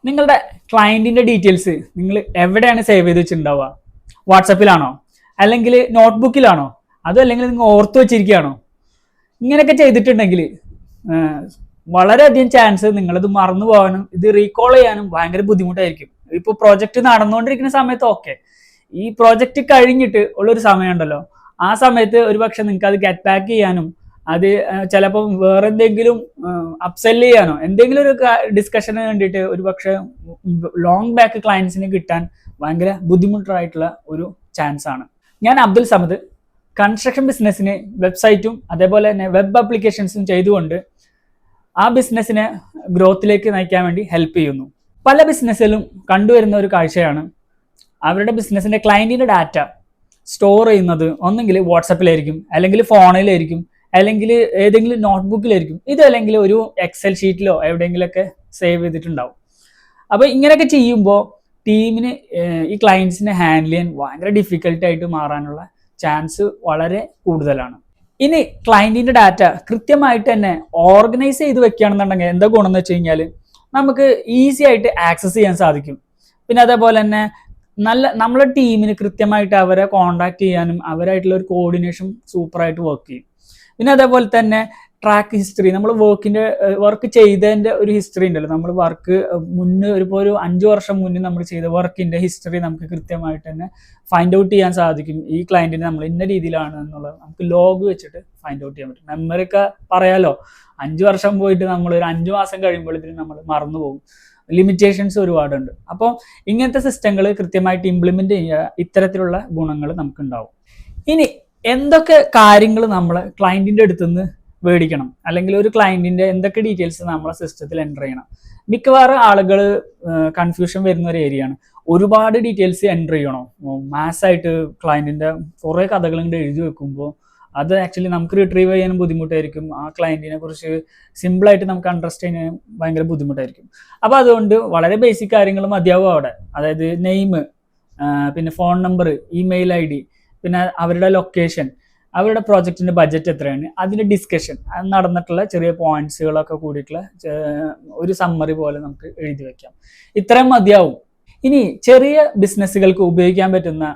നിങ്ങളുടെ ക്ലയൻറ്റിൻ്റെ ഡീറ്റെയിൽസ് നിങ്ങൾ എവിടെയാണ് സേവ് ചെയ്ത് വെച്ചിട്ടുണ്ടാവുക? വാട്സപ്പിലാണോ, അല്ലെങ്കിൽ നോട്ട്ബുക്കിലാണോ, അതോ അല്ലെങ്കിൽ നിങ്ങൾ ഓർത്ത് വെച്ചിരിക്കുകയാണോ? ഇങ്ങനെയൊക്കെ ചെയ്തിട്ടുണ്ടെങ്കിൽ വളരെയധികം ചാൻസ് നിങ്ങളിത് മറന്നു പോകാനും ഇത് റീകോൾ ചെയ്യാനും ഭയങ്കര ബുദ്ധിമുട്ടായിരിക്കും. ഇപ്പോൾ പ്രോജക്റ്റ് നടന്നുകൊണ്ടിരിക്കുന്ന സമയത്ത് ഓക്കെ, ഈ പ്രോജക്റ്റ് കഴിഞ്ഞിട്ട് ഉള്ളൊരു സമയമുണ്ടല്ലോ, ആ സമയത്ത് ഒരുപക്ഷെ നിങ്ങൾക്ക് അത് ഗെറ്റ് ബാക്ക് ചെയ്യാനും അത് ചിലപ്പോൾ വേറെ എന്തെങ്കിലും അപ്സെല് ചെയ്യാനോ എന്തെങ്കിലും ഒരു ഡിസ്കഷന് വേണ്ടിയിട്ട് ഒരുപക്ഷെ ലോങ് ബാക്ക് ക്ലയൻസിന് കിട്ടാൻ ഭയങ്കര ബുദ്ധിമുട്ടായിട്ടുള്ള ഒരു ചാൻസ് ആണ്. ഞാൻ അബ്ദുൽ സമദ്, കൺസ്ട്രക്ഷൻ ബിസിനസ്സിന് വെബ്സൈറ്റും അതേപോലെ തന്നെ വെബ് ആപ്ലിക്കേഷൻസും ചെയ്തുകൊണ്ട് ആ ബിസിനസ്സിനെ ഗ്രോത്തിലേക്ക് നയിക്കാൻ വേണ്ടി ഹെൽപ്പ് ചെയ്യുന്നു. പല ബിസിനസ്സിലും കണ്ടുവരുന്ന ഒരു കാഴ്ചയാണ് അവരുടെ ബിസിനസ്സിൻ്റെ ക്ലയൻറ്റിൻ്റെ ഡാറ്റ സ്റ്റോർ ചെയ്യുന്നത് ഒന്നെങ്കിൽ വാട്സപ്പിലായിരിക്കും, അല്ലെങ്കിൽ ഫോണിലായിരിക്കും, അല്ലെങ്കിൽ ഏതെങ്കിലും നോട്ട്ബുക്കിലായിരിക്കും, ഇതല്ലെങ്കിൽ ഒരു എക്സൽ ഷീറ്റിലോ എവിടെയെങ്കിലുമൊക്കെ സേവ് ചെയ്തിട്ടുണ്ടാവും. അപ്പോൾ ഇങ്ങനെയൊക്കെ ചെയ്യുമ്പോൾ ടീമിന് ഈ ക്ലയൻസിനെ ഹാൻഡിൽ ചെയ്യാൻ ഭയങ്കര ഡിഫിക്കൽട്ടായിട്ട് മാറാനുള്ള ചാൻസ് വളരെ കൂടുതലാണ്. ഇനി ക്ലയൻറ്റിൻ്റെ ഡാറ്റ കൃത്യമായിട്ട് തന്നെ ഓർഗനൈസ് ചെയ്ത് വെക്കുകയാണെന്നുണ്ടെങ്കിൽ എന്താ ഗുണം എന്ന് വെച്ച് കഴിഞ്ഞാൽ നമുക്ക് ഈസി ആയിട്ട് ആക്സസ് ചെയ്യാൻ സാധിക്കും. പിന്നെ അതേപോലെ തന്നെ നമ്മളെ ടീമിന് കൃത്യമായിട്ട് അവരെ കോണ്ടാക്ട് ചെയ്യാനും അവരായിട്ടുള്ള ഒരു കോർഡിനേഷൻ സൂപ്പറായിട്ട് വർക്ക് ചെയ്യും. പിന്നെ അതേപോലെ തന്നെ ട്രാക്ക് ഹിസ്റ്ററി, നമ്മൾ വർക്ക് ചെയ്തതിൻ്റെ ഒരു ഹിസ്റ്ററി ഉണ്ടല്ലോ, നമ്മൾ വർക്ക് മുന്നേ ഒരു 5 വർഷം മുന്നേ നമ്മൾ ചെയ്ത വർക്കിൻ്റെ ഹിസ്റ്ററി നമുക്ക് കൃത്യമായിട്ട് തന്നെ ഫൈൻഡ് ഔട്ട് ചെയ്യാൻ സാധിക്കും. ഈ ക്ലയൻറ്റിന് നമ്മൾ ഇന്ന രീതിയിലാണ് എന്നുള്ളത് നമുക്ക് ലോഗ് വെച്ചിട്ട് ഫൈൻഡ് ഔട്ട് ചെയ്യാൻ പറ്റും. മെമ്മറി ഒക്കെ പറയാലോ, 5 വർഷം പോയിട്ട് നമ്മൾ ഒരു 5 മാസം കഴിയുമ്പോൾ ഇതിന് നമ്മൾ മറന്നു പോകും. ലിമിറ്റേഷൻസ് ഒരുപാടുണ്ട്. അപ്പോൾ ഇങ്ങനത്തെ സിസ്റ്റങ്ങൾ കൃത്യമായിട്ട് ഇംപ്ലിമെന്റ് ചെയ്യുക, ഇത്തരത്തിലുള്ള ഗുണങ്ങൾ നമുക്കുണ്ടാവും. ഇനി എന്തൊക്കെ കാര്യങ്ങൾ നമ്മൾ ക്ലയൻറ്റിൻ്റെ അടുത്ത് നിന്ന് മേടിക്കണം, അല്ലെങ്കിൽ ഒരു ക്ലയൻറ്റിൻ്റെ എന്തൊക്കെ ഡീറ്റെയിൽസ് നമ്മളെ സിസ്റ്റത്തിൽ എൻ്റർ ചെയ്യണം? മിക്കവാറും ആളുകൾ കൺഫ്യൂഷൻ വരുന്ന ഒരു ഏരിയയാണ്. ഒരുപാട് ഡീറ്റെയിൽസ് എൻ്റർ ചെയ്യണോ? മാസ്സായിട്ട് ക്ലയൻറ്റിൻ്റെ കുറേ കഥകൾ ഇങ്ങോട്ട് എഴുതി വെക്കുമ്പോൾ അത് ആക്ച്വലി നമുക്ക് റിട്രീവ് ചെയ്യാനും ബുദ്ധിമുട്ടായിരിക്കും. ആ ക്ലയൻറ്റിനെ കുറിച്ച് സിമ്പിളായിട്ട് നമുക്ക് അണ്ടർസ്റ്റാൻഡ് ചെയ്യാൻ ഭയങ്കര ബുദ്ധിമുട്ടായിരിക്കും. അപ്പോൾ അതുകൊണ്ട് വളരെ ബേസിക് കാര്യങ്ങൾ മതിയാവും അവിടെ. അതായത് നെയിം, പിന്നെ ഫോൺ നമ്പർ, ഇമെയിൽ ID, പിന്നെ അവരുടെ ലൊക്കേഷൻ, അവരുടെ പ്രോജക്റ്റിൻ്റെ ബഡ്ജറ്റ് എത്രയാണ്, അതിൻ്റെ ഡിസ്കഷൻ, നടന്നിട്ടുള്ള ചെറിയ പോയിന്റ്സുകളൊക്കെ കൂടിയിട്ടുള്ള ഒരു സമ്മറി പോലെ നമുക്ക് എഴുതി വയ്ക്കാം. ഇത്രയും മതിയാവും. ഇനി ചെറിയ ബിസിനസ്സുകൾക്ക് ഉപയോഗിക്കാൻ പറ്റുന്ന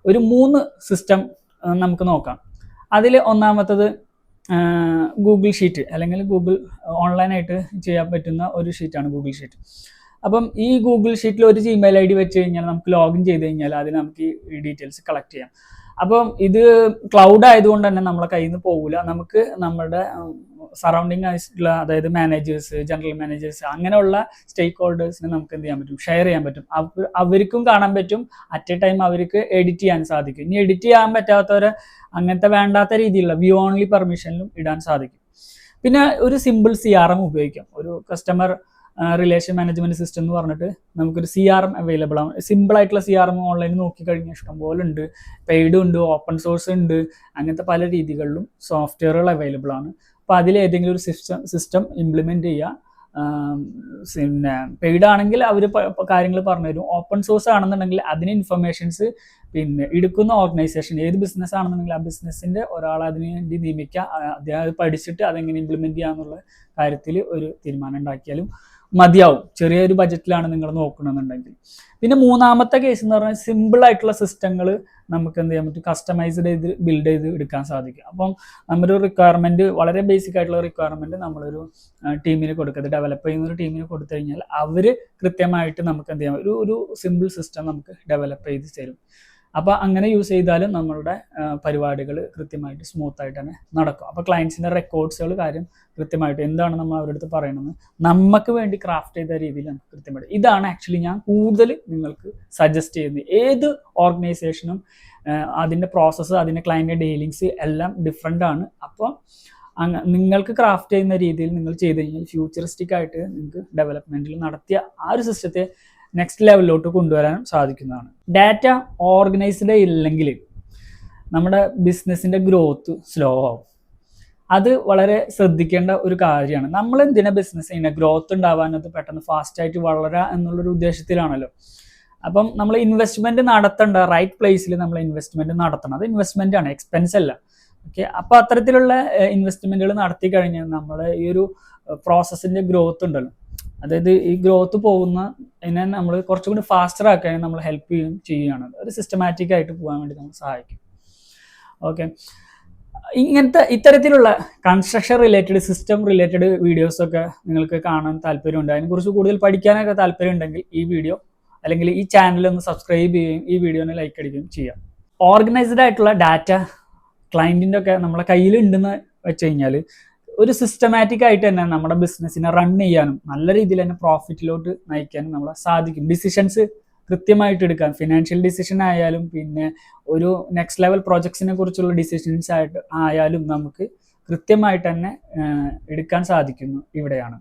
ഒരു 3 സിസ്റ്റം നമുക്ക് നോക്കാം. അതിൽ ഒന്നാമത്തത് ഗൂഗിൾ ഷീറ്റ്, അല്ലെങ്കിൽ ഗൂഗിൾ ഓൺലൈനായിട്ട് ചെയ്യാൻ പറ്റുന്ന ഒരു ഷീറ്റാണ് ഗൂഗിൾ ഷീറ്റ്. അപ്പം ഈ ഗൂഗിൾ ഷീറ്റിൽ ഒരു Gmail ID വെച്ച് കഴിഞ്ഞാൽ നമുക്ക് ലോഗിൻ ചെയ്ത് കഴിഞ്ഞാൽ അതിൽ നമുക്ക് ഈ ഡീറ്റെയിൽസ് കളക്ട് ചെയ്യാം. അപ്പം ഇത് ക്ലൗഡ് ആയതുകൊണ്ട് തന്നെ നമ്മളെ കയ്യിൽ നിന്ന് പോകില്ല. നമുക്ക് നമ്മുടെ സറൗണ്ടിങ് ആയിട്ടുള്ള, അതായത് മാനേജേഴ്സ്, ജനറൽ മാനേജേഴ്സ്, അങ്ങനെയുള്ള സ്റ്റേക്ക് ഹോൾഡേഴ്സിന് നമുക്ക് എന്ത് ചെയ്യാൻ പറ്റും? ഷെയർ ചെയ്യാൻ പറ്റും. അവർക്കും കാണാൻ പറ്റും. അറ്റ് എ ടൈം അവർക്ക് എഡിറ്റ് ചെയ്യാൻ സാധിക്കും. ഇനി എഡിറ്റ് ചെയ്യാൻ പറ്റാത്തവരെ അങ്ങനത്തെ വേണ്ടാത്ത രീതിയിലുള്ള വ്യൂ ഓൺലി പെർമിഷനിലും ഇടാൻ സാധിക്കും. പിന്നെ ഒരു സിമ്പിൾ CRM ഉപയോഗിക്കാം. ഒരു കസ്റ്റമർ റിലേഷൻ മാനേജ്മെന്റ് സിസ്റ്റം എന്ന് പറഞ്ഞിട്ട് നമുക്കൊരു CRM അവൈലബിൾ ആണ്. സിമ്പിൾ ആയിട്ടുള്ള CRM ഓൺലൈനിൽ നോക്കിക്കഴിഞ്ഞാൽ ഇഷ്ടംപോലെ ഉണ്ട്. പെയ്ഡും ഉണ്ട്, ഓപ്പൺ സോഴ്സ് ഉണ്ട്, അങ്ങനത്തെ പല രീതികളിലും സോഫ്റ്റ്വെയറുകൾ അവൈലബിൾ ആണ്. അപ്പോൾ അതിലേതെങ്കിലും ഒരു സിസ്റ്റം ഇംപ്ലിമെന്റ് ചെയ്യുക. പിന്നെ പെയ്ഡ് ആണെങ്കിൽ അവർ കാര്യങ്ങൾ പറഞ്ഞുതരും. ഓപ്പൺ സോഴ്സ് ആണെന്നുണ്ടെങ്കിൽ അതിന് ഇൻഫർമേഷൻസ് പിന്നെ എടുക്കുന്ന ഓർഗനൈസേഷൻ, ഏത് ബിസിനസ് ആണെന്നുണ്ടെങ്കിൽ ആ ബിസിനസ്സിൻ്റെ ഒരാളെ അതിന് വേണ്ടി നിയമിക്കുക. അദ്ദേഹം അത് പഠിച്ചിട്ട് അതെങ്ങനെ ഇംപ്ലിമെന്റ് ചെയ്യാന്നുള്ള കാര്യത്തിൽ ഒരു തീരുമാനം ഉണ്ടാക്കിയാലും മതിയാവും, ചെറിയൊരു ബജറ്റിലാണ് നിങ്ങൾ നോക്കണമെന്നുണ്ടെങ്കിൽ. പിന്നെ മൂന്നാമത്തെ കേസ് എന്ന് പറഞ്ഞാൽ സിമ്പിൾ ആയിട്ടുള്ള സിസ്റ്റങ്ങൾ നമുക്ക് എന്ത് ചെയ്യാൻ പറ്റും? കസ്റ്റമൈസ്ഡ് ചെയ്ത് ബിൽഡ് ചെയ്ത് എടുക്കാൻ സാധിക്കും. അപ്പം നമ്മുടെ റിക്വയർമെൻറ്റ്, വളരെ ബേസിക് ആയിട്ടുള്ള റിക്വയർമെൻറ്റ് നമ്മളൊരു ടീമിന് കൊടുക്കുന്നത്, ഡെവലപ്പ് ചെയ്യുന്ന ഒരു ടീമിന് കൊടുത്തു കഴിഞ്ഞാൽ അവർ കൃത്യമായിട്ട് നമുക്ക് എന്ത് ചെയ്യാം? ഒരു സിമ്പിൾ സിസ്റ്റം നമുക്ക് ഡെവലപ്പ് ചെയ്ത് തരും. അപ്പോൾ അങ്ങനെ യൂസ് ചെയ്താലും നമ്മളുടെ പരിപാടികൾ കൃത്യമായിട്ട് സ്മൂത്തായിട്ട് തന്നെ നടക്കും. അപ്പോൾ ക്ലയൻസിൻ്റെ റെക്കോർഡ്സുകൾ കാര്യം കൃത്യമായിട്ട് എന്താണ് നമ്മൾ അവരുടെ അടുത്ത് പറയണമെന്ന് നമുക്ക് വേണ്ടി ക്രാഫ്റ്റ് ചെയ്ത രീതിയിൽ നമുക്ക് കൃത്യമായിട്ട്, ഇതാണ് ആക്ച്വലി ഞാൻ കൂടുതൽ നിങ്ങൾക്ക് സജസ്റ്റ് ചെയ്യുന്നത്. ഏത് ഓർഗനൈസേഷനും അതിൻ്റെ പ്രോസസ്സ്, അതിൻ്റെ ക്ലയൻറ്റ് ഡീലിങ്സ് എല്ലാം ഡിഫറെൻ്റ് ആണ്. അപ്പോൾ നിങ്ങൾക്ക് ക്രാഫ്റ്റ് ചെയ്യുന്ന രീതിയിൽ നിങ്ങൾ ചെയ്ത് കഴിഞ്ഞാൽ ഫ്യൂച്ചറിസ്റ്റിക് ആയിട്ട് നിങ്ങൾക്ക് ഡെവലപ്മെൻറ്റിൽ നടത്തിയ ആ ഒരു സിസ്റ്റത്തെ നെക്സ്റ്റ് ലെവലിലോട്ട് കൊണ്ടുവരാനും സാധിക്കുന്നതാണ്. ഡാറ്റ ഓർഗനൈസ്ഡ് ഇല്ലെങ്കിൽ നമ്മുടെ ബിസിനസ്സിൻ്റെ ഗ്രോത്ത് സ്ലോ ആവും. അത് വളരെ ശ്രദ്ധിക്കേണ്ട ഒരു കാര്യമാണ്. നമ്മൾ എന്തിനാ ബിസിനസ് ചെയ്യുന്നത്? ഗ്രോത്ത് ഉണ്ടാവാനത് പെട്ടെന്ന് ഫാസ്റ്റായിട്ട് വളരുക എന്നുള്ളൊരു ഉദ്ദേശത്തിലാണല്ലോ. അപ്പം നമ്മൾ ഇൻവെസ്റ്റ്മെൻറ്റ് നടത്തേണ്ട റൈറ്റ് പ്ലേസിൽ നമ്മൾ ഇൻവെസ്റ്റ്മെൻറ്റ് നടത്തണം. അത് ഇൻവെസ്റ്റ്മെൻ്റ് ആണ്, എക്സ്പെൻസ് അല്ല. ഓക്കെ, അപ്പോൾ അത്തരത്തിലുള്ള ഇൻവെസ്റ്റ്മെൻറ്റുകൾ നടത്തി കഴിഞ്ഞാൽ നമ്മുടെ ഈ ഒരു പ്രോസസ്സിൻ്റെ ഗ്രോത്ത് ഉണ്ടല്ലോ, അതായത് ഈ ഗ്രോത്ത് പോകുന്ന അതിനെ നമ്മൾ കുറച്ചുകൂടി ഫാസ്റ്റർ ആക്കാൻ നമ്മൾ ഹെൽപ്പ് ചെയ്യുകയാണ്. ഒരു സിസ്റ്റമാറ്റിക് ആയിട്ട് പോകാൻ വേണ്ടി നമ്മൾ സഹായിക്കും. ഓക്കെ, ഇത്തരത്തിലുള്ള കൺസ്ട്രക്ഷൻ റിലേറ്റഡ്, സിസ്റ്റം റിലേറ്റഡ് വീഡിയോസൊക്കെ നിങ്ങൾക്ക് കാണാൻ താല്പര്യമുണ്ട്, അതിനെക്കുറിച്ച് കൂടുതൽ പഠിക്കാനൊക്കെ താല്പര്യം ഉണ്ടെങ്കിൽ ഈ വീഡിയോ അല്ലെങ്കിൽ ഈ ചാനൽ ഒന്ന് സബ്സ്ക്രൈബ് ചെയ്യുകയും ഈ വീഡിയോനെ ലൈക്ക് അടിക്കുകയും ചെയ്യാം. ഓർഗനൈസ്ഡ് ആയിട്ടുള്ള ഡാറ്റ ക്ലയൻറ്റിൻ്റെ ഒക്കെ നമ്മളെ കയ്യിൽ ഉണ്ടെന്ന് വെച്ച് കഴിഞ്ഞാൽ ഒരു സിസ്റ്റമാറ്റിക് ആയിട്ട് തന്നെ നമ്മുടെ ബിസിനസ്സിനെ റൺ ചെയ്യാനും നല്ല രീതിയിൽ തന്നെ പ്രോഫിറ്റിലോട്ട് നയിക്കാനും നമ്മളെ സാധിക്കും. ഡിസിഷൻസ് കൃത്യമായിട്ട് എടുക്കാൻ, ഫിനാൻഷ്യൽ ഡിസിഷൻ ആയാലും പിന്നെ ഒരു നെക്സ്റ്റ് ലെവൽ പ്രോജക്ട്സിനെ കുറിച്ചുള്ള ഡിസിഷൻസ് ആയാലും നമുക്ക് കൃത്യമായിട്ട് തന്നെ എടുക്കാൻ സാധിക്കുന്നു ഇവിടെയാണ്.